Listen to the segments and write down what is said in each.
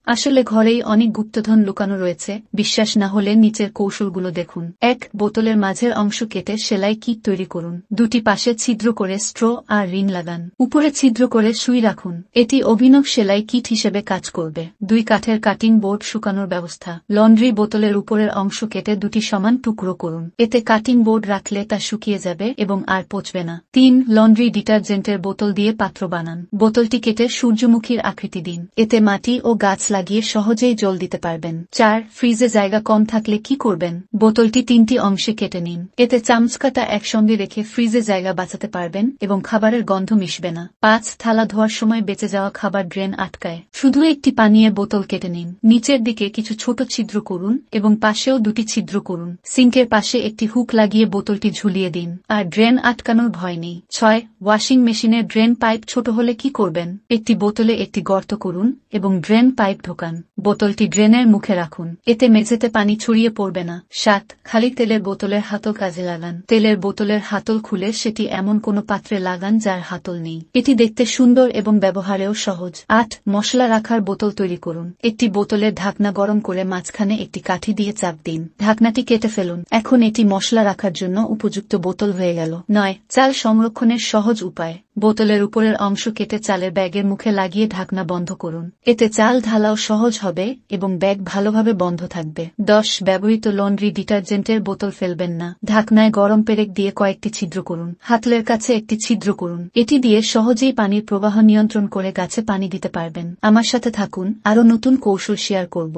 আসলে ঘরেই অনেক গুপ্তধন লুকানো রয়েছে। বিশ্বাস না হলে নিচের কৌশলগুলো দেখুন। 1. বোতলের মাঝের অংশ কেটে সেলাই কিট তৈরি করুন। দুটি পাশে ছিদ্র করে স্ট্র আর রিং লাগান। উপরে ছিদ্র করে সুই রাখুন। এটি অভিনব সেলাই কিট হিসেবে কাজ করবে। 2. কাঠের কাটিং বোর্ড শুকানোর ব্যবস্থা। লন্ড্রি বোতলের উপরের অংশ কেটে দুটি সমান টুকরো করুন। এতে কাটিং বোর্ড রাখলে তা শুকিয়ে যাবে এবং আর পচবে না। 3. লন্ড্রি ডিটারজেন্টের বোতল দিয়ে পাত্র বানান। বোতলটি কেটে সূর্যমুখীর আকৃতি দিন। এতে মাটি ও গাছ লাগিয়ে সহজেই জল দিতে পারবেন। 4. ফ্রিজে জায়গা কম থাকলে কি করবেন? বোতলটি 3টি অংশে কেটে নিন। এতে চামচ কাটা একসঙ্গে রেখে ফ্রিজে জায়গা বাঁচাতে পারবেন এবং খাবারের গন্ধ মিশবে না। 5. থালা ধোয়ার সময় বেঁচে যাওয়া খাবার ড্রেন আটকায়। শুধু একটি পানীয় বোতল কেটে নিন। নিচের দিকে কিছু ছোট ছিদ্র করুন এবং পাশেও দুটি ছিদ্র করুন। সিঙ্কের পাশে একটি হুক লাগিয়ে বোতলটি ঝুলিয়ে দিন। আর ড্রেন আটকানোর ভয় নেই। 6. ওয়াশিং মেশিনের ড্রেন পাইপ ছোট হলে কি করবেন? একটি বোতলে একটি গর্ত করুন এবং ড্রেন পাইপ ঢোকান। বোতলটি ড্রেনের মুখে রাখুন। এতে মেঝেতে পানি ছড়িয়ে পড়বে না। 7. খালি তেলের বোতলের হাতল কাজে লাগান। তেলের বোতলের হাতল খুলে সেটি এমন কোনো পাত্রে লাগান যার হাতল নেই। এটি দেখতে সুন্দর এবং ব্যবহারেও সহজ। 8. মশলা রাখার বোতল তৈরি করুন। একটি বোতলের ঢাকনা গরম করে মাঝখানে একটি কাঠি দিয়ে চাপ দিন। ঢাকনাটি কেটে ফেলুন। এখন এটি মশলা রাখার জন্য উপযুক্ত বোতল হয়ে গেল। 9. চাল সংরক্ষণের সহজ উপায়। বোতলের উপরের অংশ কেটে চালের ব্যাগের মুখে লাগিয়ে ঢাকনা বন্ধ করুন। এতে চাল ঢালাও সহজ হবে এবং ব্যাগ ভালোভাবে বন্ধ থাকবে। 10. ব্যবহৃত লন্ড্রি ডিটারজেন্টের বোতল ফেলবেন না। ঢাকনায় গরম পেরেক দিয়ে কয়েকটি ছিদ্র করুন। হাতলের কাছে একটি ছিদ্র করুন। এটি দিয়ে সহজেই পানির প্রবাহ নিয়ন্ত্রণ করে গাছে পানি দিতে পারবেন। আমার সাথে থাকুন, আরও নতুন কৌশল শেয়ার করব।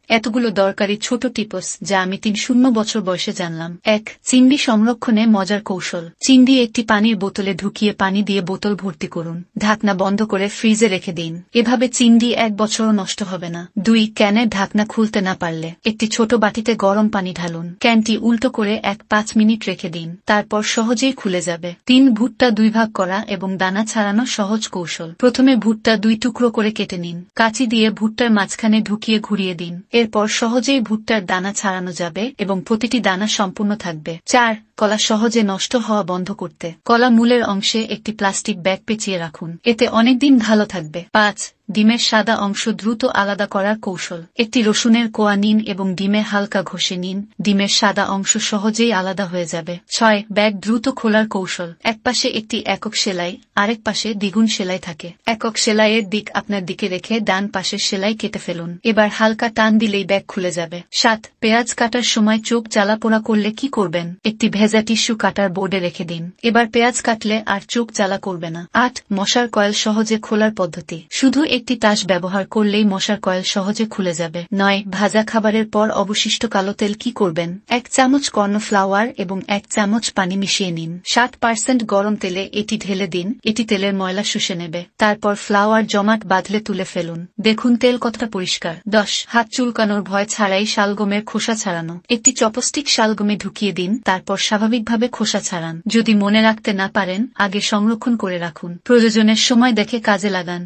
এতগুলো দরকারি ছোট টিপস যা আমি 3 বছর বয়সে জানলাম। 1. চিংড়ি সংরক্ষণে মজার কৌশল। চিংড়ি একটি পানির বোতলে ঢুকিয়ে পানি দিয়ে বোতল ভর্তি করুন। ঢাকনা বন্ধ করে ফ্রিজে রেখে দিন। এভাবে চিংড়ি 1 বছরও নষ্ট হবে না। 2. ক্যানের ঢাকনা খুলতে না পারলে একটি ছোট বাটিতে গরম পানি ঢালুন। ক্যানটি উল্টো করে 1-5 মিনিট রেখে দিন। তারপর সহজেই খুলে যাবে। 3. ভুট্টা 2 ভাগ করা এবং দানা ছাড়ানো সহজ কৌশল। প্রথমে ভুট্টা 2 টুকরো করে কেটে নিন। কাঁচি দিয়ে ভুট্টার মাঝখানে ঢুকিয়ে ঘুরিয়ে দিন। এরপর সহজেই ভুট্টার দানা ছাড়ানো যাবে এবং প্রতিটি দানা সম্পূর্ণ থাকবে। 4. কলা সহজে নষ্ট হওয়া বন্ধ করতে কলা মূলের অংশে একটি প্লাস্টিক ব্যাগ পেঁচিয়ে রাখুন। এতে অনেকদিন ভালো থাকবে। 5. ডিমের সাদা অংশ দ্রুত আলাদা করার কৌশল। একটি রসুনের কোয়া নিন এবং ডিমে হালকা ঘষে নিন। ডিমের সাদা অংশ সহজেই আলাদা হয়ে যাবে। 6. ব্যাগ দ্রুত খোলার কৌশল। এক পাশে একটি একক সেলাই, আরেক পাশে দ্বিগুণ সেলাই থাকে। একক সেলাইয়ের দিক আপনার দিকে রেখে ডান পাশের সেলাই কেটে ফেলুন। এবার হালকা টান দিলেই ব্যাগ খুলে যাবে। 7. পেঁয়াজ কাটার সময় চোখ জ্বালা পোড়া করলে কি করবেন? একটি ভেজা টিস্যু কাটার বোর্ডে রেখে দিন। এবার পেঁয়াজ কাটলে আর চোখ জ্বালা করবে না। 8. মশার কয়েল সহজে খোলার পদ্ধতি। শুধু একটি তাস ব্যবহার করলেই মশার কয়েল সহজে খুলে যাবে। 9. ভাজা খাবারের পর অবশিষ্ট কালো তেল কি করবেন? 1 চামচ কর্নফ্লাওয়ার এবং 1 চামচ পানি মিশিয়ে নিন। 60% গরম তেলে এটি ঢেলে দিন। এটি তেলের ময়লা শুষে নেবে। তারপর ফ্লাওয়ার জমাট বাঁধলে তুলে ফেলুন। দেখুন তেল কতটা পরিষ্কার। 10. হাত চুলকানোর ভয় ছাড়াই শালগমের খোসা ছাড়ানো। একটি চপস্টিক শালগমে ঢুকিয়ে দিন, তারপর স্বাভাবিকভাবে খোসা ছাড়ান। যদি মনে রাখতে না পারেন, আগে সংরক্ষণ করে রাখুন। প্রয়োজনের সময় দেখে কাজে লাগান।